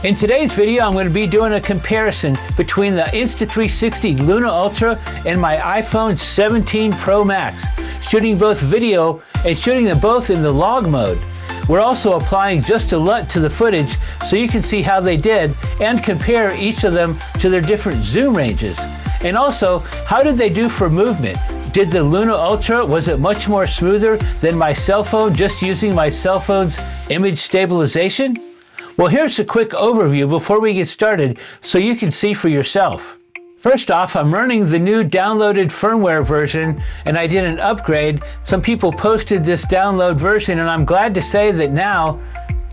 In today's video, I'm going to be doing a comparison between the Insta360 Luna Ultra and my iPhone 17 Pro Max, shooting both video and shooting them both in the log mode. We're also applying just a LUT to the footage so you can see how they did and compare each of them to their different zoom ranges. And also, how did they do for movement? Did the Luna Ultra, was it much more smoother than my cell phone just using my cell phone's image stabilization? Well, here's a quick overview before we get started so you can see for yourself. First off, I'm running the new downloaded firmware version and I did an upgrade. Some people posted this download version and I'm glad to say that now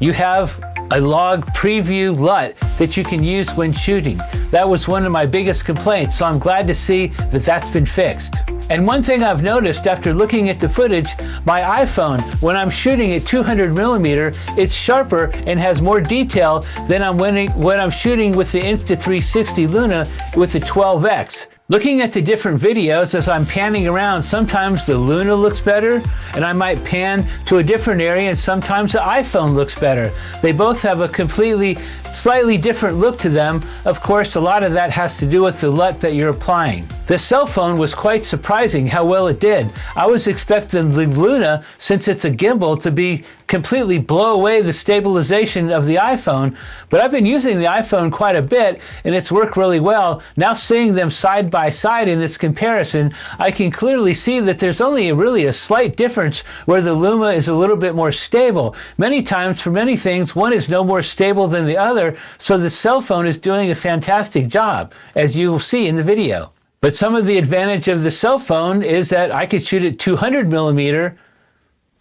you have a log preview LUT that you can use when shooting. That was one of my biggest complaints, so I'm glad to see that that's been fixed. And one thing I've noticed after looking at the footage, my iPhone, when I'm shooting at 200mm, it's sharper and has more detail than when I'm shooting with the Insta360 Luna with the 12x. Looking at the different videos as I'm panning around, sometimes the Luna looks better and I might pan to a different area and sometimes the iPhone looks better. They both have a slightly different look to them. Of course, a lot of that has to do with the LUT that you're applying. The cell phone was quite surprising how well it did. I was expecting the Luna, since it's a gimbal, to completely blow away the stabilization of the iPhone, but I've been using the iPhone quite a bit and it's worked really well. Now seeing them side by side in this comparison, I can clearly see that there's only really a slight difference where the Luna is a little bit more stable. Many times for many things, one is no more stable than the other, so the cell phone is doing a fantastic job, as you will see in the video. But some of the advantage of the cell phone is that I could shoot at 200mm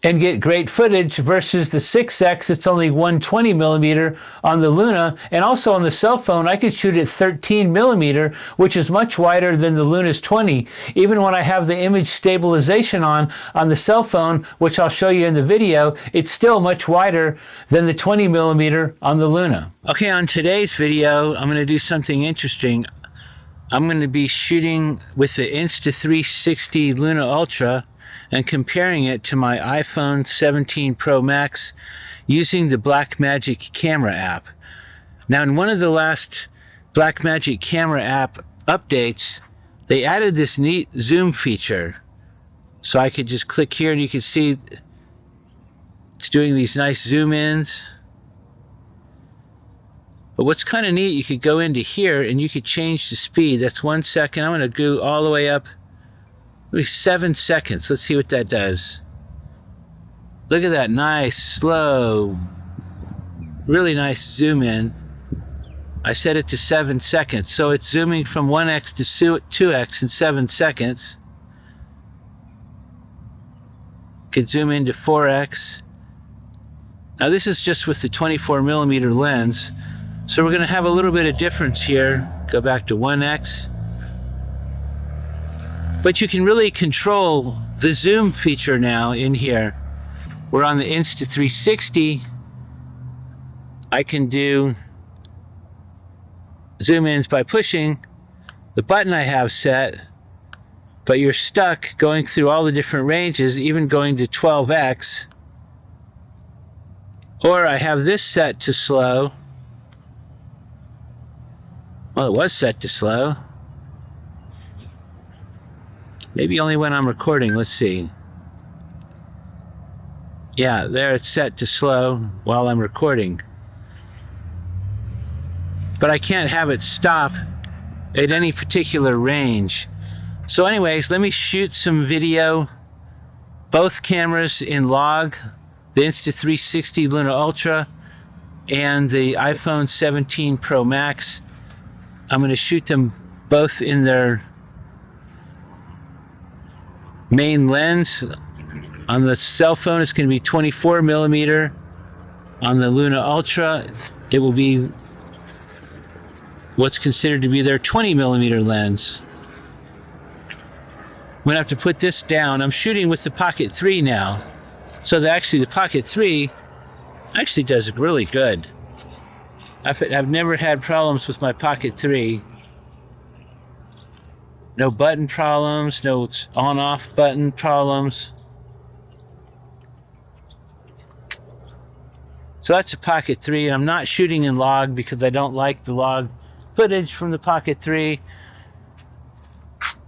and get great footage versus the 6x, it's only 120mm on the Luna. And also on the cell phone, I could shoot at 13mm, which is much wider than the Luna's 20. Even when I have the image stabilization on the cell phone, which I'll show you in the video, it's still much wider than the 20mm on the Luna. Okay, on today's video, I'm going to do something interesting. I'm going to be shooting with the Insta360 Luna Ultra and comparing it to my iPhone 17 Pro Max using the Blackmagic camera app. Now, in one of the last Blackmagic camera app updates, they added this neat zoom feature. So I could just click here and you can see it's doing these nice zoom ins. But what's kind of neat, you could go into here and you could change the speed. That's 1 second. I'm going to go all the way up. Maybe 7 seconds. Let's see what that does. Look at that nice, slow, really nice zoom in. I set it to 7 seconds. So it's zooming from 1x to 2x in 7 seconds. Could zoom into 4x. Now this is just with the 24mm lens. So we're going to have a little bit of difference here. Go back to 1x. But you can really control the zoom feature now in here. We're on the Insta360. I can do zoom ins by pushing the button I have set, but you're stuck going through all the different ranges, even going to 12x. Or I have this set to slow. Well, it was set to slow. Maybe only when I'm recording. Let's see. Yeah, there it's set to slow while I'm recording. But I can't have it stop at any particular range. So anyways, let me shoot some video. Both cameras in log, the Insta360 Luna Ultra and the iPhone 17 Pro Max. I'm going to shoot them both in their main lens. On the cell phone, it's going to be 24mm. On the Luna Ultra, it will be what's considered to be their 20mm lens. I'm going to have to put this down. I'm shooting with the Pocket 3 now. So the Pocket 3 actually does really good. I've never had problems with my Pocket 3. No button problems, no on-off button problems. So that's a Pocket 3, and I'm not shooting in log because I don't like the log footage from the Pocket 3.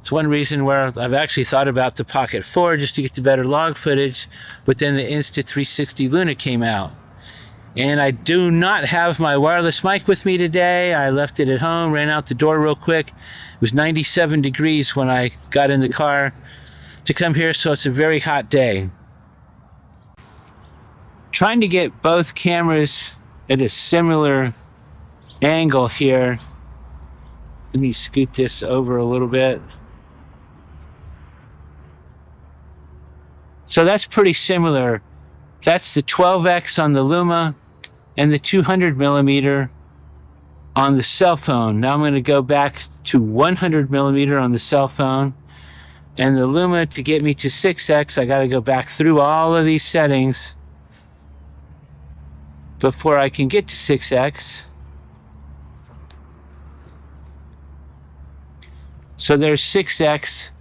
It's one reason where I've actually thought about the Pocket 4 just to get the better log footage, but then the Insta360 Luna came out. And I do not have my wireless mic with me today. I left it at home, ran out the door real quick. It was 97 degrees when I got in the car to come here, so it's a very hot day. Trying to get both cameras at a similar angle here. Let me scoot this over a little bit. So that's pretty similar. That's the 12x on the Luma and the 200 millimeter on the cell phone. Now I'm going to go back to 100 millimeter on the cell phone. And the Luma, to get me to 6x, I got to go back through all of these settings before I can get to 6x. So there's 6x.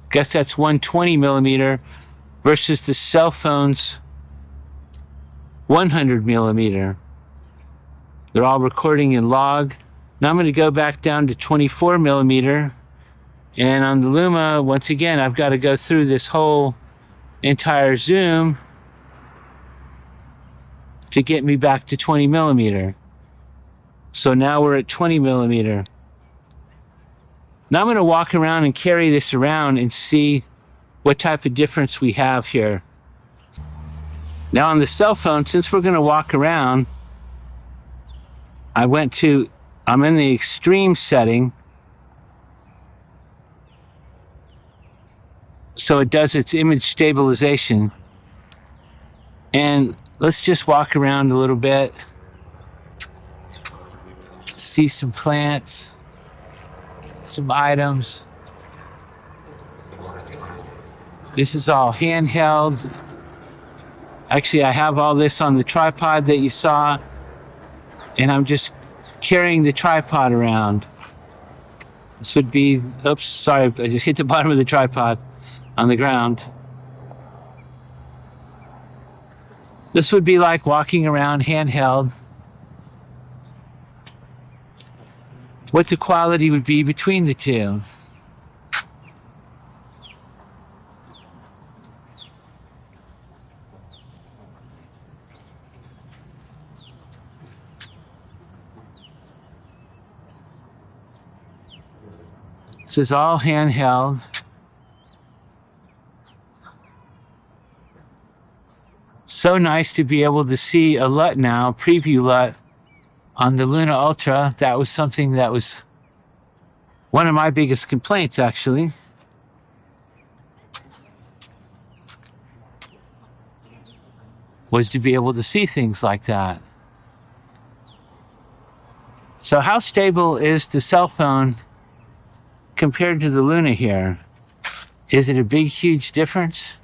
Guess that's 120 millimeter versus the cell phone's 100 millimeter. They're all recording in log. Now I'm going to go back down to 24 millimeter. And on the Luma, once again, I've got to go through this whole entire zoom to get me back to 20 millimeter. So now we're at 20 millimeter. Now I'm going to walk around and carry this around and see what type of difference we have here. Now on the cell phone, since we're going to walk around, I'm in the extreme setting. So it does its image stabilization. And let's just walk around a little bit. See some plants, some items. This is all handheld. Actually, I have all this on the tripod that you saw, and I'm just carrying the tripod around. This would be, oops, sorry, I just hit the bottom of the tripod on the ground. This would be like walking around handheld. What the quality would be between the two. This is all handheld. So nice to be able to see a LUT now, preview LUT on the Luna Ultra. That was something that was one of my biggest complaints, actually. Was to be able to see things like that. So how stable is the cell phone compared to the Luna here? Is it a big, huge difference?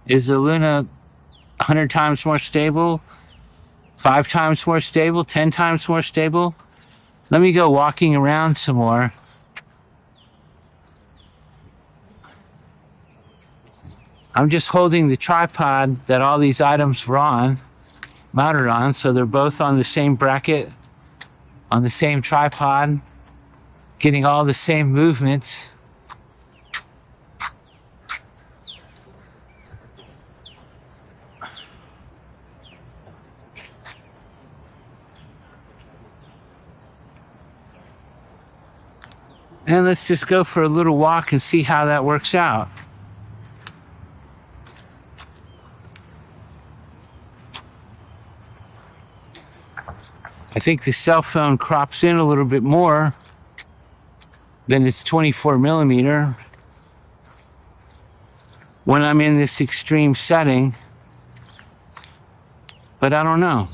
Is the Luna 100 times more stable? 5 times more stable? 10 times more stable? Let me go walking around some more. I'm just holding the tripod that all these items were mounted on, so they're both on the same bracket, on the same tripod, getting all the same movements. And let's just go for a little walk and see how that works out. I think the cell phone crops in a little bit more than its 24 millimeter when I'm in this extreme setting. But I don't know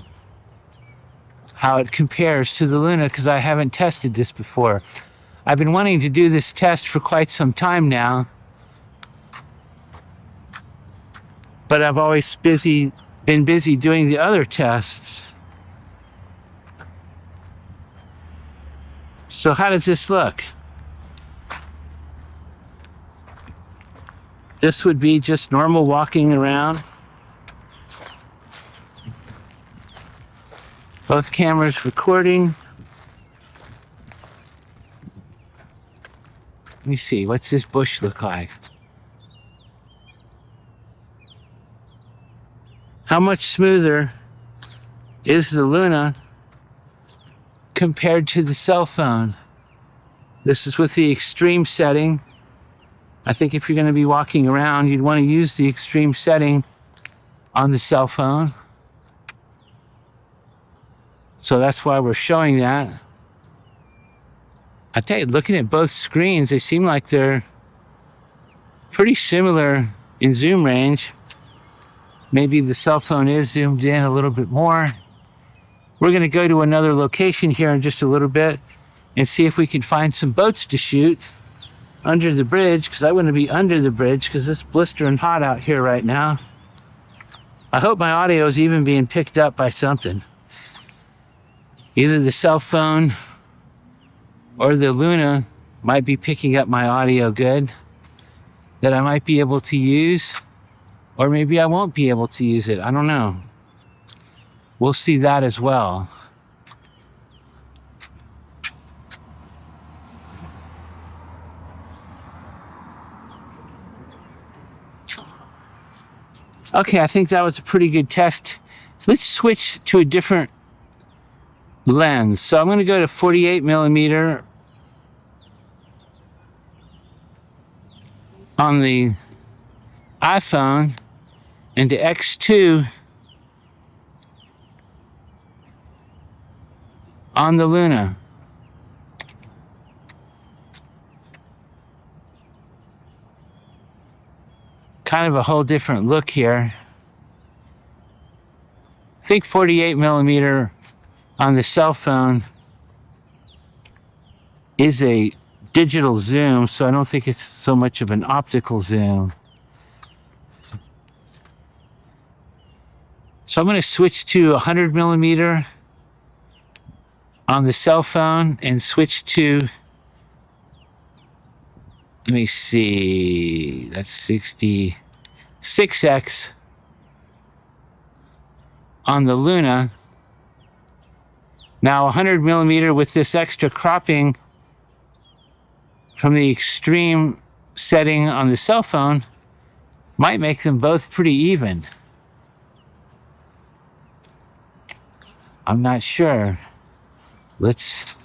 how it compares to the Luna because I haven't tested this before. I've been wanting to do this test for quite some time now, but I've always been busy doing the other tests. So how does this look? This would be just normal walking around. Both cameras recording. Let me see, what's this bush look like? How much smoother is the Luna compared to the cell phone? This is with the extreme setting. I think if you're going to be walking around, you'd want to use the extreme setting on the cell phone. So that's why we're showing that. I tell you, looking at both screens, they seem like they're pretty similar in zoom range. Maybe the cell phone is zoomed in a little bit more. We're going to go to another location here in just a little bit and see if we can find some boats to shoot under the bridge, because I want to be under the bridge because it's blistering hot out here right now. I hope my audio is even being picked up by something. Either the cell phone or the Luna might be picking up my audio good, that I might be able to use, or maybe I won't be able to use it. I don't know. We'll see that as well. Okay, I think that was a pretty good test. Let's switch to a different lens. So I'm going to go to 48 millimeter on the iPhone and to X2 on the Luna. Kind of a whole different look here. I think 48 millimeter on the cell phone is a digital zoom, so I don't think it's so much of an optical zoom. So I'm going to switch to 100 millimeter on the cell phone and switch to, let me see, that's 66x on the Luna. Now 100 millimeter with this extra cropping from the extreme setting on the cell phone might make them both pretty even. I'm not sure. Let's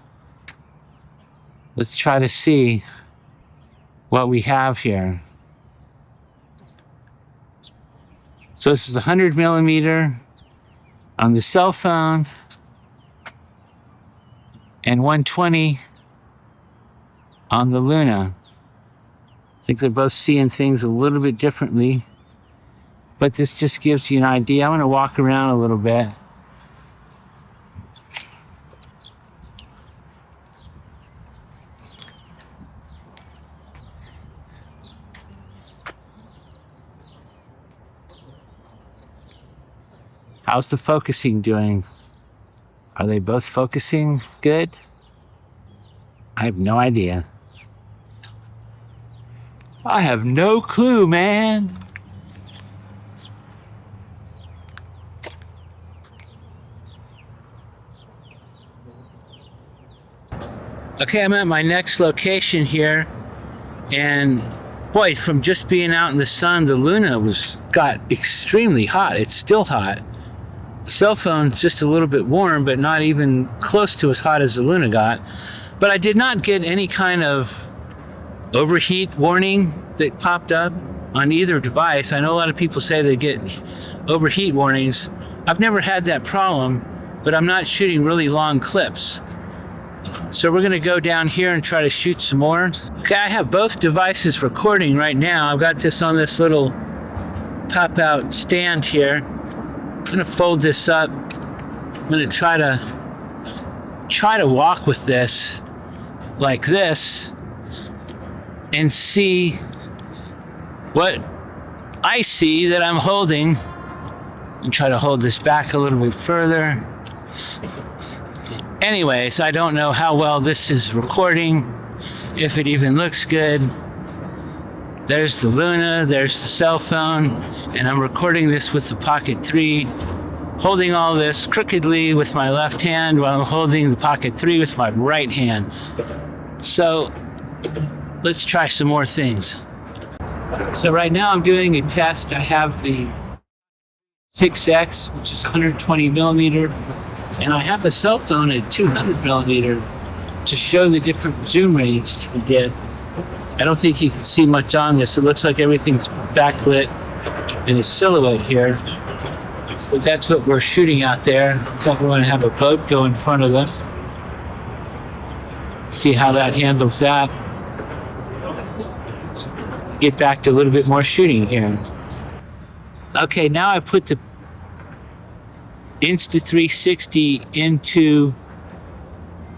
try to see what we have here. So this is 100 millimeter on the cell phone and 120 on the Luna. I think they're both seeing things a little bit differently, but this just gives you an idea. I'm going to walk around a little bit. How's the focusing doing? Are they both focusing good? I have no idea. I have no clue, man. Okay, I'm at my next location here, and boy, from just being out in the sun, the Luna got extremely hot. It's still hot. The cell phone's just a little bit warm, but not even close to as hot as the Luna got. But I did not get any kind of overheat warning that popped up on either device. I know a lot of people say they get overheat warnings. I've never had that problem, but I'm not shooting really long clips. So we're gonna go down here and try to shoot some more. Okay, I have both devices recording right now. I've got this on this little pop-out stand here. I'm gonna fold this up. I'm gonna try to walk with this like this and see what I see that I'm holding, and try to hold this back a little bit further. Anyways, I don't know how well this is recording, if it even looks good. There's the Luna, there's the cell phone, and I'm recording this with the Pocket 3 holding all this crookedly with my left hand while I'm holding the Pocket 3 with my right hand. So let's try some more things. So right now I'm doing a test. I have the 6X, which is 120 millimeter, and I have the cell phone at 200 millimeter to show the different zoom range you get. I don't think you can see much on this. It looks like everything's backlit in a silhouette here. So that's what we're shooting out there. So we're going to have a boat go in front of us. See how that handles that. Get back to a little bit more shooting here. Okay, now I've put the Insta360 into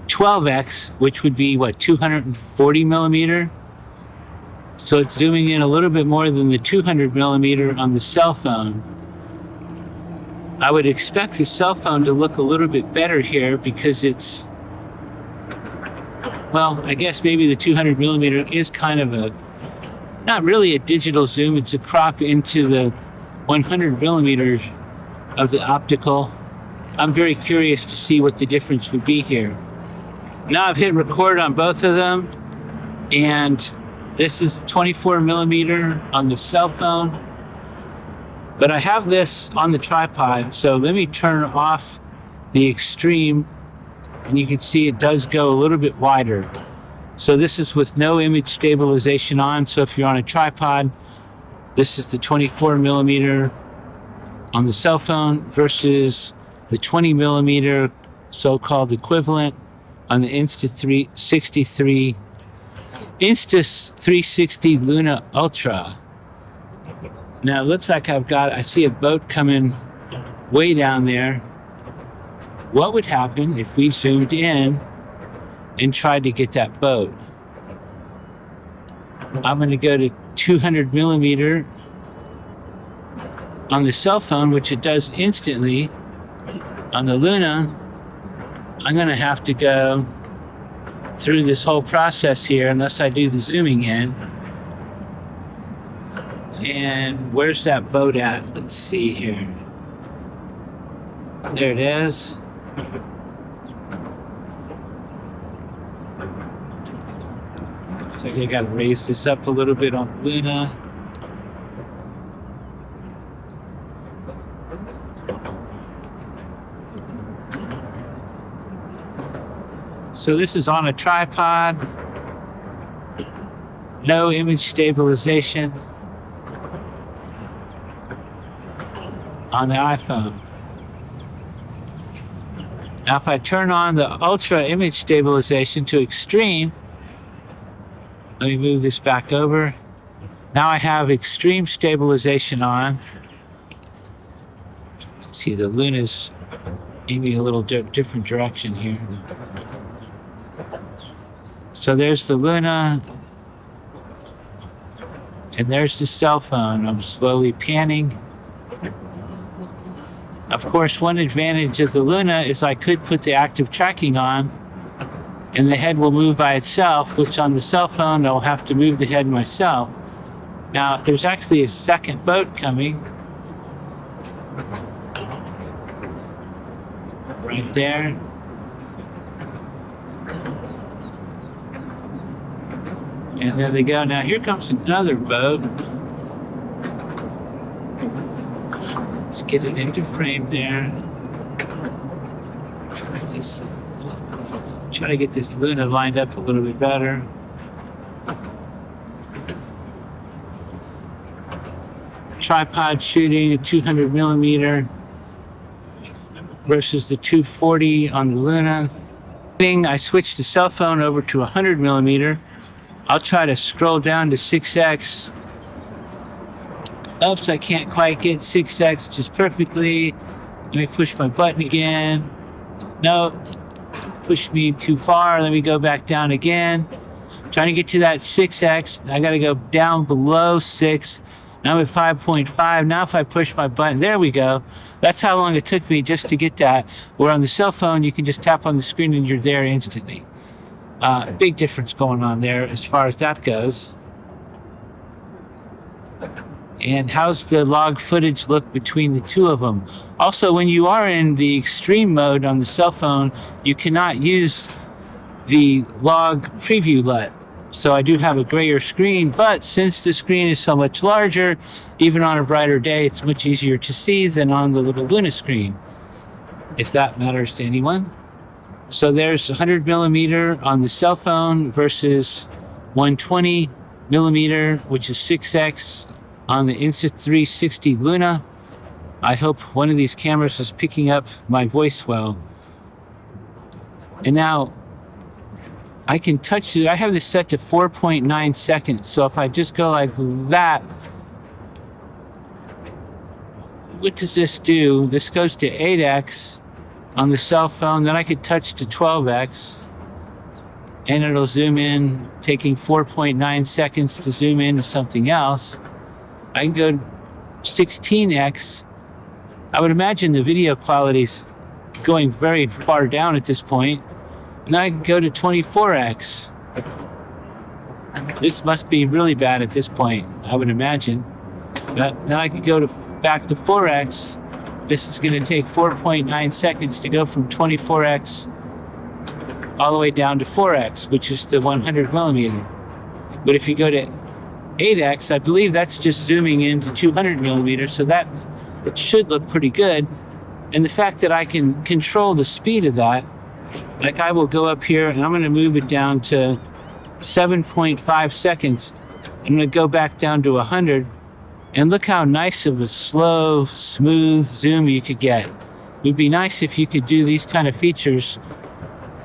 12x, which would be what, 240 millimeter? So it's zooming in a little bit more than the 200 millimeter on the cell phone. I would expect the cell phone to look a little bit better here because it's, well, I guess maybe the 200 millimeter is kind of a, not really a digital zoom, it's a crop into the 100 millimeters of the optical. I'm very curious to see what the difference would be here. Now I've hit record on both of them, and this is 24 millimeter on the cell phone. But I have this on the tripod, so let me turn off the extreme, and you can see it does go a little bit wider. So this is with no image stabilization on, so if you're on a tripod, this is the 24 millimeter on the cell phone versus the 20 millimeter so-called equivalent on the Insta360 Luna Ultra. Now it looks like I see a boat coming way down there. What would happen if we zoomed in and tried to get that boat? I'm going to go to 200 millimeter on the cell phone, which it does instantly. On the Luna, I'm going to have to go through this whole process here unless I do the zooming in. And where's that boat at? Let's see here. There it is. Looks like I got to raise this up a little bit on Luna. So this is on a tripod. No image stabilization on the iPhone. Now if I turn on the Ultra image stabilization to extreme, let me move this back over. Now I have extreme stabilization on. Let's see, the Luna's aiming a little different direction here. So there's the Luna, and there's the cell phone. I'm slowly panning. Of course, one advantage of the Luna is I could put the active tracking on, and the head will move by itself, which on the cell phone, I'll have to move the head myself. Now, there's actually a second boat coming. Right there. And there they go. Now here comes another boat. Let's get it into frame there. Let's try to get this Luna lined up a little bit better. Tripod shooting at 200 millimeter versus the 240 on the Luna. I switched the cell phone over to 100 millimeter. I'll try to scroll down to 6x. Oops, I can't quite get 6x just perfectly. Let me push my button again. No, push me too far. Let me go back down again. Trying to get to that 6x. I gotta go down below 6. Now I'm at 5.5. Now if I push my button, there we go. That's how long it took me just to get that. Where on the cell phone, you can just tap on the screen and you're there instantly. Big difference going on there as far as that goes. And how's the log footage look between the two of them? Also, when you are in the extreme mode on the cell phone, you cannot use the log preview LUT. So I do have a grayer screen, but since the screen is so much larger, even on a brighter day, it's much easier to see than on the little Luna screen, if that matters to anyone. So there's 100 millimeter on the cell phone versus 120 millimeter, which is 6x on the Insta360 Luna. I hope one of these cameras is picking up my voice well. And now I can touch it. I have this set to 4.9 seconds. So if I just go like that, what does this do? This goes to 8x on the cell phone. Then I could touch to 12x and it'll zoom in, taking 4.9 seconds to zoom into something else. I can go 16x. I would imagine the video quality's going very far down at this point. And I can go to 24x. This must be really bad at this point, I would imagine. But now I can go back to 4x. This is going to take 4.9 seconds to go from 24x all the way down to 4x, which is the 100 millimeter. But if you go to 8x, I believe that's just zooming into 200 millimeters, so that should look pretty good. And the fact that I can control the speed of that, like I will go up here and I'm going to move it down to 7.5 seconds. I'm going to go back down to 100, and look how nice of a slow, smooth zoom you could get. It would be nice if you could do these kind of features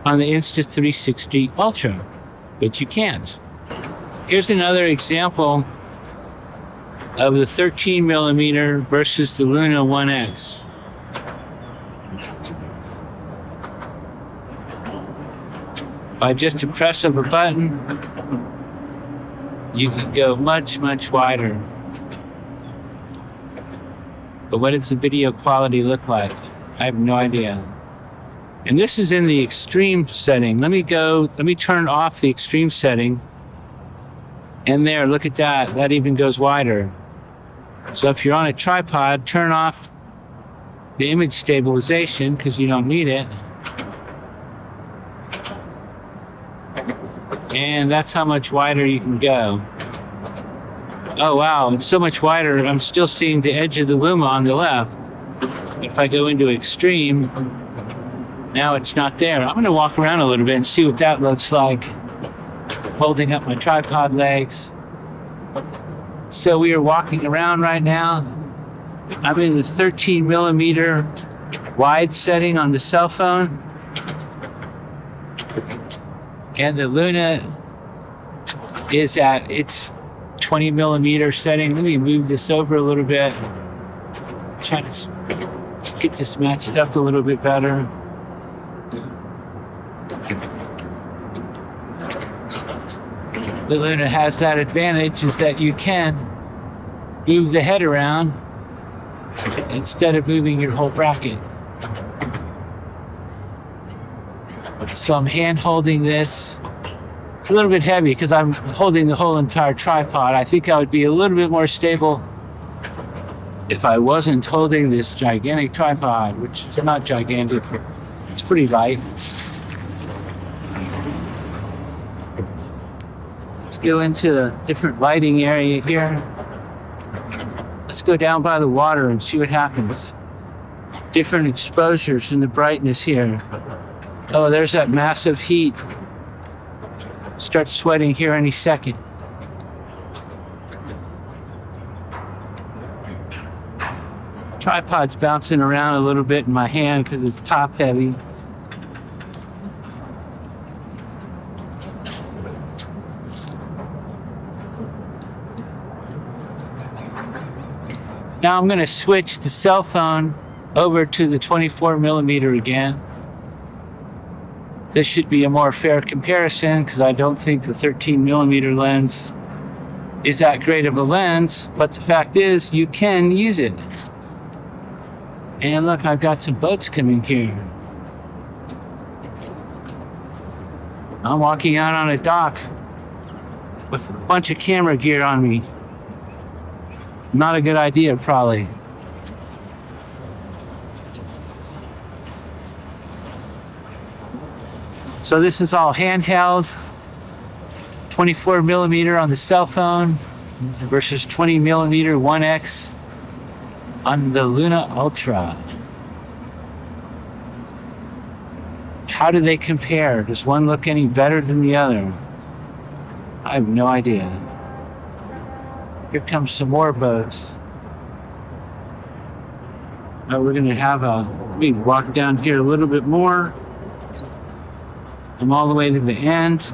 on the Insta360 Ultra, but you can't. Here's another example of the 13 millimeter versus the Luna 1X. By just a press of a button, you can go much, much wider. But what does the video quality look like? I have no idea. And this is in the extreme setting. Let me turn off the extreme setting. And there, look at that. That even goes wider. So if you're on a tripod, turn off the image stabilization because you don't need it. And that's how much wider you can go. Oh wow, it's so much wider, I'm still seeing the edge of the Luma on the left. If I go into extreme, now it's not there. I'm gonna walk around a little bit and see what that looks like. Holding up my tripod legs. So we are walking around right now. I'm in the 13 millimeter wide setting on the cell phone. And the Luna is at its 20 millimeter setting. Let me move this over a little bit. Try to get this matched up a little bit better. The Luna has that advantage, is that you can move the head around instead of moving your whole bracket. So I'm hand holding this. It's a little bit heavy because I'm holding the whole entire tripod. I think I would be a little bit more stable if I wasn't holding this gigantic tripod, which is not gigantic, it's pretty light. Let's go into a different lighting area here. Let's go down by the water and see what happens. Different exposures in the brightness here. Oh, there's that massive heat. Start sweating here any second. Tripod's bouncing around a little bit in my hand because it's top heavy. Now I'm going to switch the cell phone over to the 24 millimeter again. This should be a more fair comparison because I don't think the 13 millimeter lens is that great of a lens, but the fact is you can use it. And look, I've got some boats coming here. I'm walking out on a dock with a bunch of camera gear on me. Not a good idea, probably. So this is all handheld, 24 millimeter on the cell phone versus 20 millimeter 1X on the Luna Ultra. How do they compare? Does one look any better than the other? I have no idea. Here comes some more boats. We're gonna have let me walk down here a little bit more. I'm all the way to the end.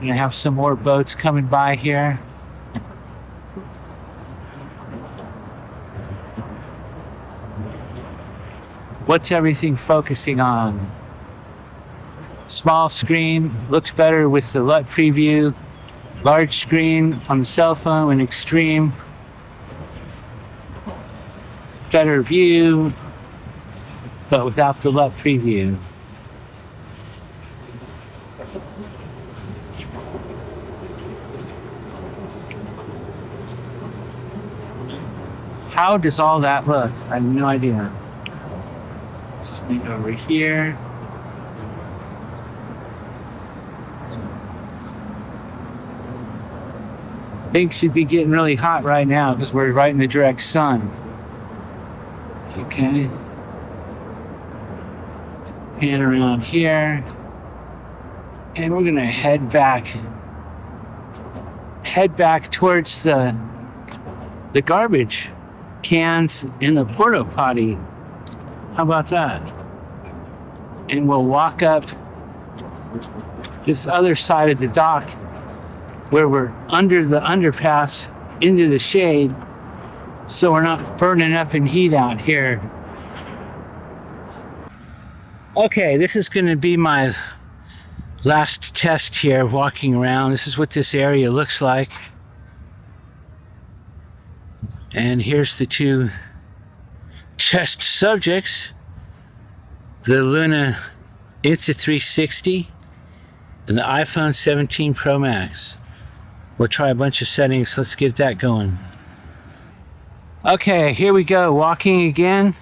Gonna have some more boats coming by here. What's everything focusing on? Small screen looks better with the LUT preview. Large screen on the cell phone and extreme. Better view, but without the LUT preview. How does all that look? I have no idea. Swing over here. Things should be getting really hot right now because we're right in the direct sun. Okay. Pan around here. And we're gonna head back towards the garbage cans in the porta potty. How about that? And we'll walk up this other side of the dock where we're under the underpass into the shade, so we're not burning up in heat out here. Okay, this is going to be my last test here, walking around. This is what this area looks like. And here's the two test subjects, the Luna Insta360 and the iPhone 17 Pro Max. We'll try a bunch of settings. Let's get that going. Okay, here we go, walking again.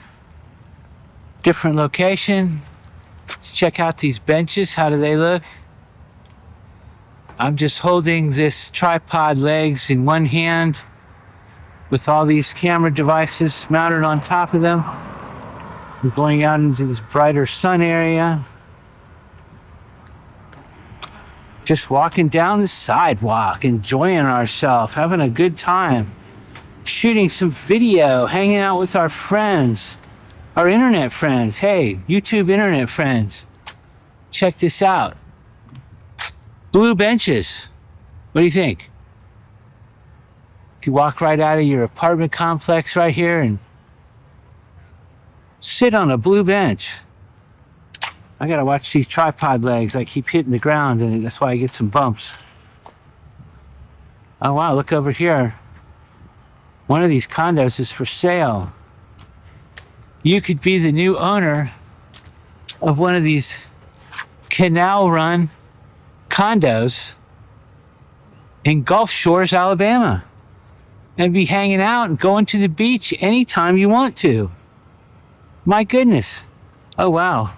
Different location. Let's check out these benches. How do they look? I'm just holding this tripod legs in one hand with all these camera devices mounted on top of them. We're going out into this brighter sun area. Just walking down the sidewalk, enjoying ourselves, having a good time, shooting some video, hanging out with our friends, our internet friends. Hey, YouTube internet friends, check this out. Blue benches. What do you think? You can walk right out of your apartment complex right here and sit on a blue bench. I gotta watch these tripod legs. I keep hitting the ground and that's why I get some bumps. Oh wow, look over here. One of these condos is for sale. You could be the new owner of one of these canal run condos in Gulf Shores, Alabama, and be hanging out and going to the beach anytime you want to. My goodness. Oh wow.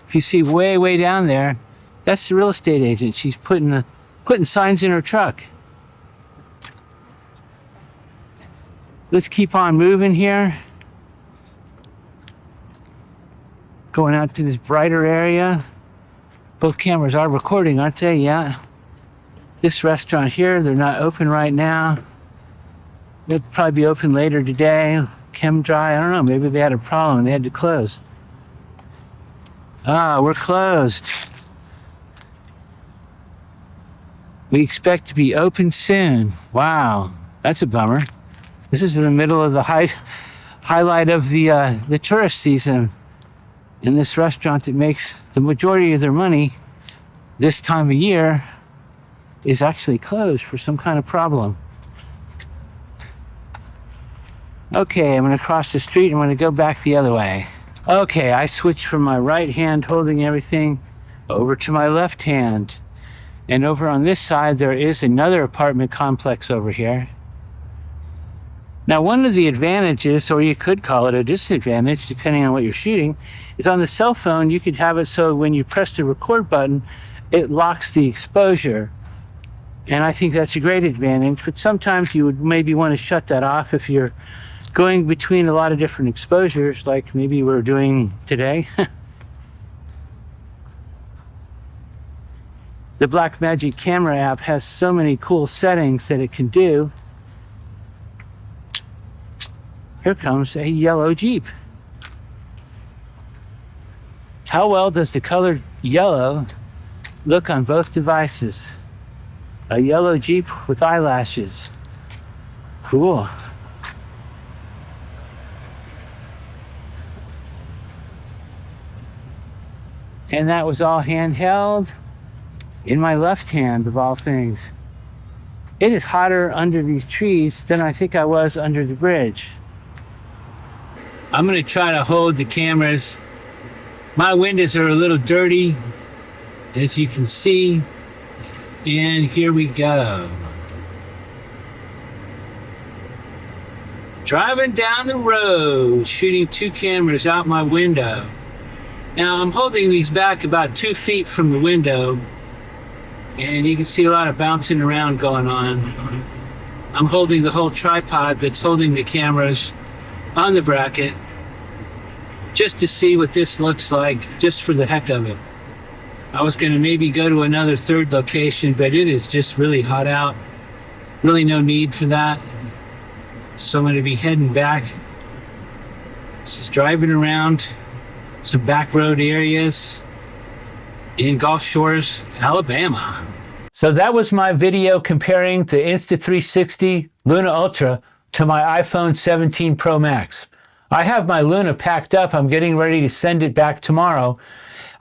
If you see way down there, that's the real estate agent. She's putting signs in her truck. Let's keep on moving here. Going out to this brighter area. Both cameras are recording, aren't they? Yeah. This restaurant here, they're not open right now. They'll probably be open later today. Chem dry, I don't know, maybe they had a problem and they had to close. Ah, we're closed. We expect to be open soon. Wow, that's a bummer. This is in the middle of the highlight of the tourist season. And this restaurant that makes the majority of their money this time of year is actually closed for some kind of problem. Okay, I'm gonna cross the street and I'm gonna go back the other way. Okay, I switched from my right hand holding everything over to my left hand. And over on this side, there is another apartment complex over here. Now, one of the advantages, or you could call it a disadvantage, depending on what you're shooting, is on the cell phone, you could have it so when you press the record button, it locks the exposure. And I think that's a great advantage, but sometimes you would maybe want to shut that off if you're going between a lot of different exposures, like maybe we're doing today. The Blackmagic camera app has so many cool settings that it can do. Here comes a yellow Jeep. How well does the color yellow look on both devices? A yellow Jeep with eyelashes. Cool. And that was all handheld in my left hand, of all things. It is hotter under these trees than I think I was under the bridge. I'm going to try to hold the cameras. My windows are a little dirty, as you can see. And here we go. Driving down the road, shooting two cameras out my window. Now I'm holding these back about 2 feet from the window, and you can see a lot of bouncing around going on. I'm holding the whole tripod that's holding the cameras on the bracket, just to see what this looks like, just for the heck of it. I was going to maybe go to another third location, but it is just really hot out. Really no need for that. So I'm going to be heading back. Just driving around some back road areas in Gulf Shores, Alabama. So that was my video comparing the Insta360 Luna Ultra to my iPhone 17 Pro Max. I have my Luna packed up. I'm getting ready to send it back tomorrow.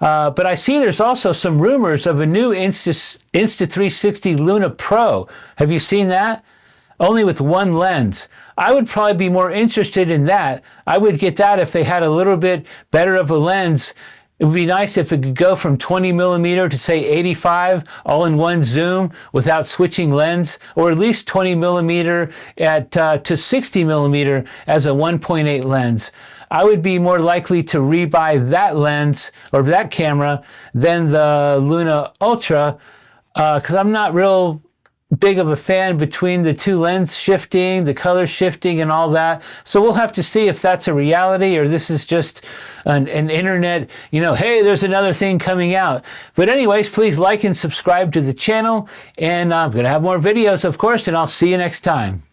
But I see there's also some rumors of a new Insta360 Luna Pro. Have you seen that? Only with one lens. I would probably be more interested in that. I would get that if they had a little bit better of a lens. It would be nice if it could go from 20 millimeter to say 85 all in one zoom without switching lens, or at least 20 millimeter to 60 millimeter as a 1.8 lens. I would be more likely to rebuy that lens or that camera than the Luna Ultra, because I'm not real big of a fan between the two lens shifting, the color shifting and all that. So we'll have to see if that's a reality or this is just an internet, hey, there's another thing coming out. But anyways, please like and subscribe to the channel, and I'm going to have more videos, of course, and I'll see you next time.